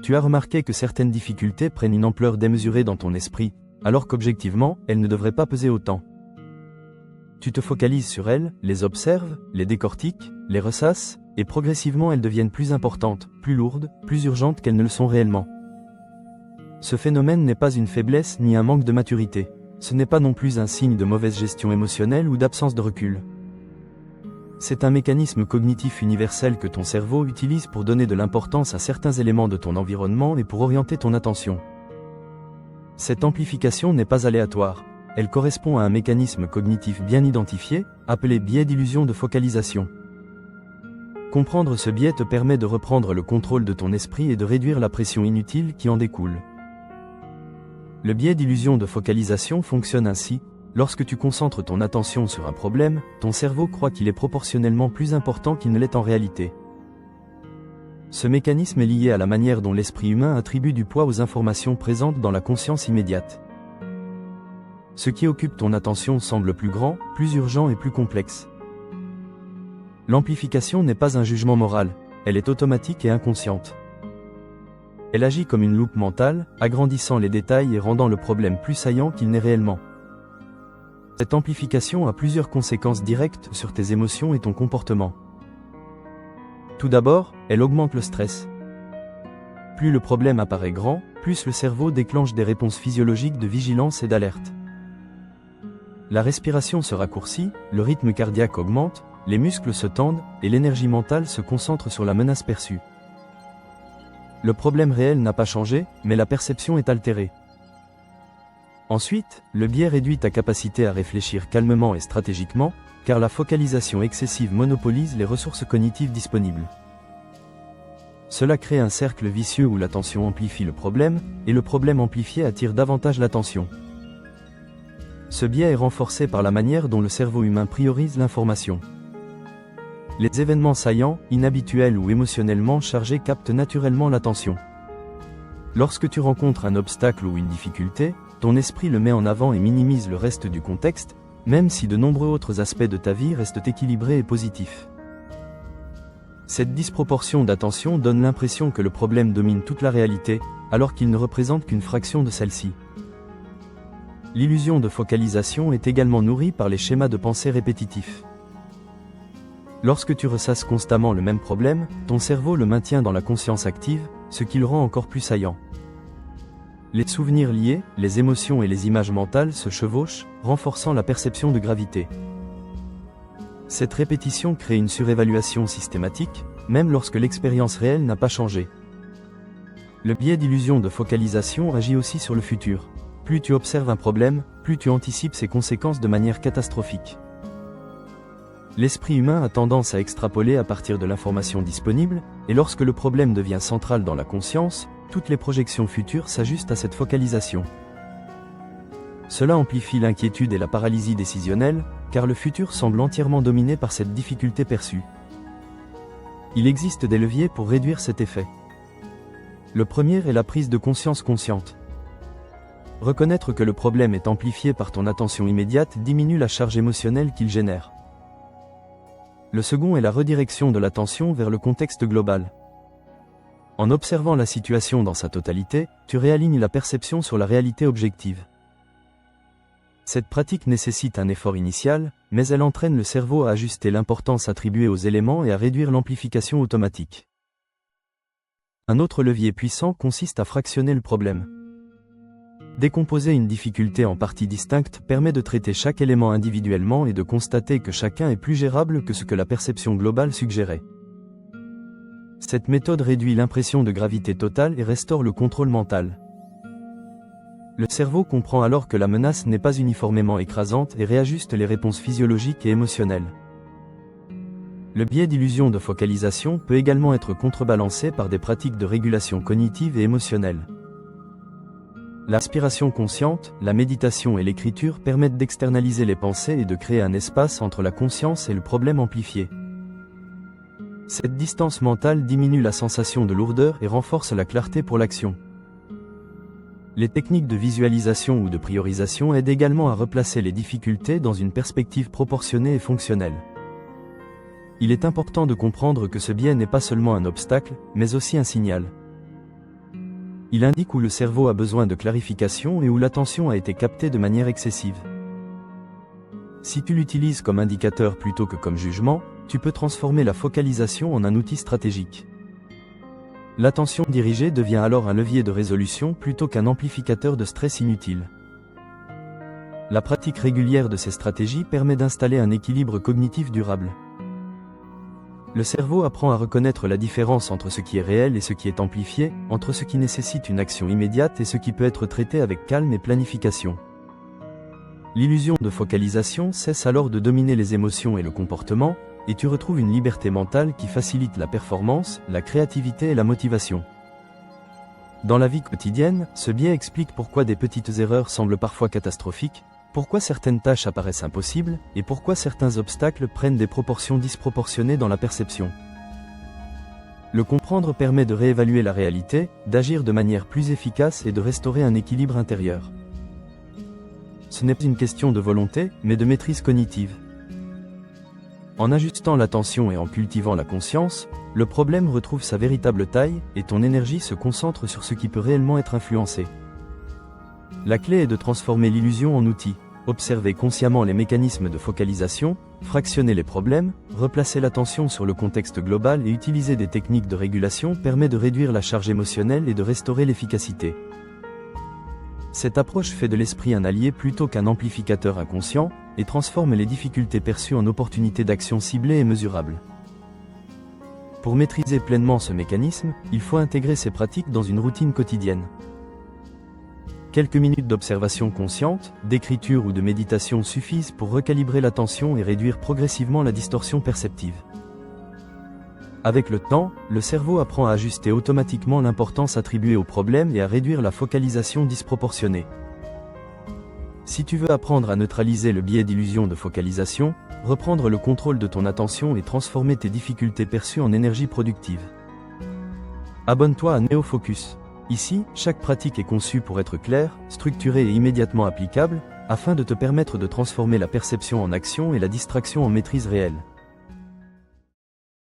Tu as remarqué que certaines difficultés prennent une ampleur démesurée dans ton esprit, alors qu'objectivement, elles ne devraient pas peser autant. Tu te focalises sur elles, les observes, les décortiques, les ressasses, et progressivement elles deviennent plus importantes, plus lourdes, plus urgentes qu'elles ne le sont réellement. Ce phénomène n'est pas une faiblesse ni un manque de maturité. Ce n'est pas non plus un signe de mauvaise gestion émotionnelle ou d'absence de recul. C'est un mécanisme cognitif universel que ton cerveau utilise pour donner de l'importance à certains éléments de ton environnement et pour orienter ton attention. Cette amplification n'est pas aléatoire, elle correspond à un mécanisme cognitif bien identifié, appelé biais d'illusion de focalisation. Comprendre ce biais te permet de reprendre le contrôle de ton esprit et de réduire la pression inutile qui en découle. Le biais d'illusion de focalisation fonctionne ainsi: lorsque tu concentres ton attention sur un problème, ton cerveau croit qu'il est proportionnellement plus important qu'il ne l'est en réalité. Ce mécanisme est lié à la manière dont l'esprit humain attribue du poids aux informations présentes dans la conscience immédiate. Ce qui occupe ton attention semble plus grand, plus urgent et plus complexe. L'amplification n'est pas un jugement moral, elle est automatique et inconsciente. Elle agit comme une loupe mentale, agrandissant les détails et rendant le problème plus saillant qu'il n'est réellement. Cette amplification a plusieurs conséquences directes sur tes émotions et ton comportement. Tout d'abord, elle augmente le stress. Plus le problème apparaît grand, plus le cerveau déclenche des réponses physiologiques de vigilance et d'alerte. La respiration se raccourcit, le rythme cardiaque augmente, les muscles se tendent, et l'énergie mentale se concentre sur la menace perçue. Le problème réel n'a pas changé, mais la perception est altérée. Ensuite, le biais réduit ta capacité à réfléchir calmement et stratégiquement, car la focalisation excessive monopolise les ressources cognitives disponibles. Cela crée un cercle vicieux où l'attention amplifie le problème, et le problème amplifié attire davantage l'attention. Ce biais est renforcé par la manière dont le cerveau humain priorise l'information. Les événements saillants, inhabituels ou émotionnellement chargés captent naturellement l'attention. Lorsque tu rencontres un obstacle ou une difficulté, ton esprit le met en avant et minimise le reste du contexte, même si de nombreux autres aspects de ta vie restent équilibrés et positifs. Cette disproportion d'attention donne l'impression que le problème domine toute la réalité, alors qu'il ne représente qu'une fraction de celle-ci. L'illusion de focalisation est également nourrie par les schémas de pensée répétitifs. Lorsque tu ressasses constamment le même problème, ton cerveau le maintient dans la conscience active, ce qui le rend encore plus saillant. Les souvenirs liés, les émotions et les images mentales se chevauchent, renforçant la perception de gravité. Cette répétition crée une surévaluation systématique, même lorsque l'expérience réelle n'a pas changé. Le biais d'illusion de focalisation agit aussi sur le futur. Plus tu observes un problème, plus tu anticipes ses conséquences de manière catastrophique. L'esprit humain a tendance à extrapoler à partir de l'information disponible, et lorsque le problème devient central dans la conscience, toutes les projections futures s'ajustent à cette focalisation. Cela amplifie l'inquiétude et la paralysie décisionnelle, car le futur semble entièrement dominé par cette difficulté perçue. Il existe des leviers pour réduire cet effet. Le premier est la prise de conscience consciente. Reconnaître que le problème est amplifié par ton attention immédiate diminue la charge émotionnelle qu'il génère. Le second est la redirection de l'attention vers le contexte global. En observant la situation dans sa totalité, tu réalignes la perception sur la réalité objective. Cette pratique nécessite un effort initial, mais elle entraîne le cerveau à ajuster l'importance attribuée aux éléments et à réduire l'amplification automatique. Un autre levier puissant consiste à fractionner le problème. Décomposer une difficulté en parties distinctes permet de traiter chaque élément individuellement et de constater que chacun est plus gérable que ce que la perception globale suggérait. Cette méthode réduit l'impression de gravité totale et restaure le contrôle mental. Le cerveau comprend alors que la menace n'est pas uniformément écrasante et réajuste les réponses physiologiques et émotionnelles. Le biais d'illusion de focalisation peut également être contrebalancé par des pratiques de régulation cognitive et émotionnelle. L'aspiration consciente, la méditation et l'écriture permettent d'externaliser les pensées et de créer un espace entre la conscience et le problème amplifié. Cette distance mentale diminue la sensation de lourdeur et renforce la clarté pour l'action. Les techniques de visualisation ou de priorisation aident également à replacer les difficultés dans une perspective proportionnée et fonctionnelle. Il est important de comprendre que ce biais n'est pas seulement un obstacle, mais aussi un signal. Il indique où le cerveau a besoin de clarification et où l'attention a été captée de manière excessive. Si tu l'utilises comme indicateur plutôt que comme jugement, tu peux transformer la focalisation en un outil stratégique. L'attention dirigée devient alors un levier de résolution plutôt qu'un amplificateur de stress inutile. La pratique régulière de ces stratégies permet d'installer un équilibre cognitif durable. Le cerveau apprend à reconnaître la différence entre ce qui est réel et ce qui est amplifié, entre ce qui nécessite une action immédiate et ce qui peut être traité avec calme et planification. L'illusion de focalisation cesse alors de dominer les émotions et le comportement, et tu retrouves une liberté mentale qui facilite la performance, la créativité et la motivation. Dans la vie quotidienne, ce biais explique pourquoi des petites erreurs semblent parfois catastrophiques, pourquoi certaines tâches apparaissent impossibles, et pourquoi certains obstacles prennent des proportions disproportionnées dans la perception. Le comprendre permet de réévaluer la réalité, d'agir de manière plus efficace et de restaurer un équilibre intérieur. Ce n'est pas une question de volonté, mais de maîtrise cognitive. En ajustant l'attention et en cultivant la conscience, le problème retrouve sa véritable taille, et ton énergie se concentre sur ce qui peut réellement être influencé. La clé est de transformer l'illusion en outil, observer consciemment les mécanismes de focalisation, fractionner les problèmes, replacer l'attention sur le contexte global et utiliser des techniques de régulation permet de réduire la charge émotionnelle et de restaurer l'efficacité. Cette approche fait de l'esprit un allié plutôt qu'un amplificateur inconscient, et transforme les difficultés perçues en opportunités d'action ciblées et mesurables. Pour maîtriser pleinement ce mécanisme, il faut intégrer ces pratiques dans une routine quotidienne. Quelques minutes d'observation consciente, d'écriture ou de méditation suffisent pour recalibrer l'attention et réduire progressivement la distorsion perceptive. Avec le temps, le cerveau apprend à ajuster automatiquement l'importance attribuée au problème et à réduire la focalisation disproportionnée. Si tu veux apprendre à neutraliser le biais d'illusion de focalisation, reprendre le contrôle de ton attention et transformer tes difficultés perçues en énergie productive. Abonne-toi à NeoFocus. Ici, chaque pratique est conçue pour être claire, structurée et immédiatement applicable, afin de te permettre de transformer la perception en action et la distraction en maîtrise réelle.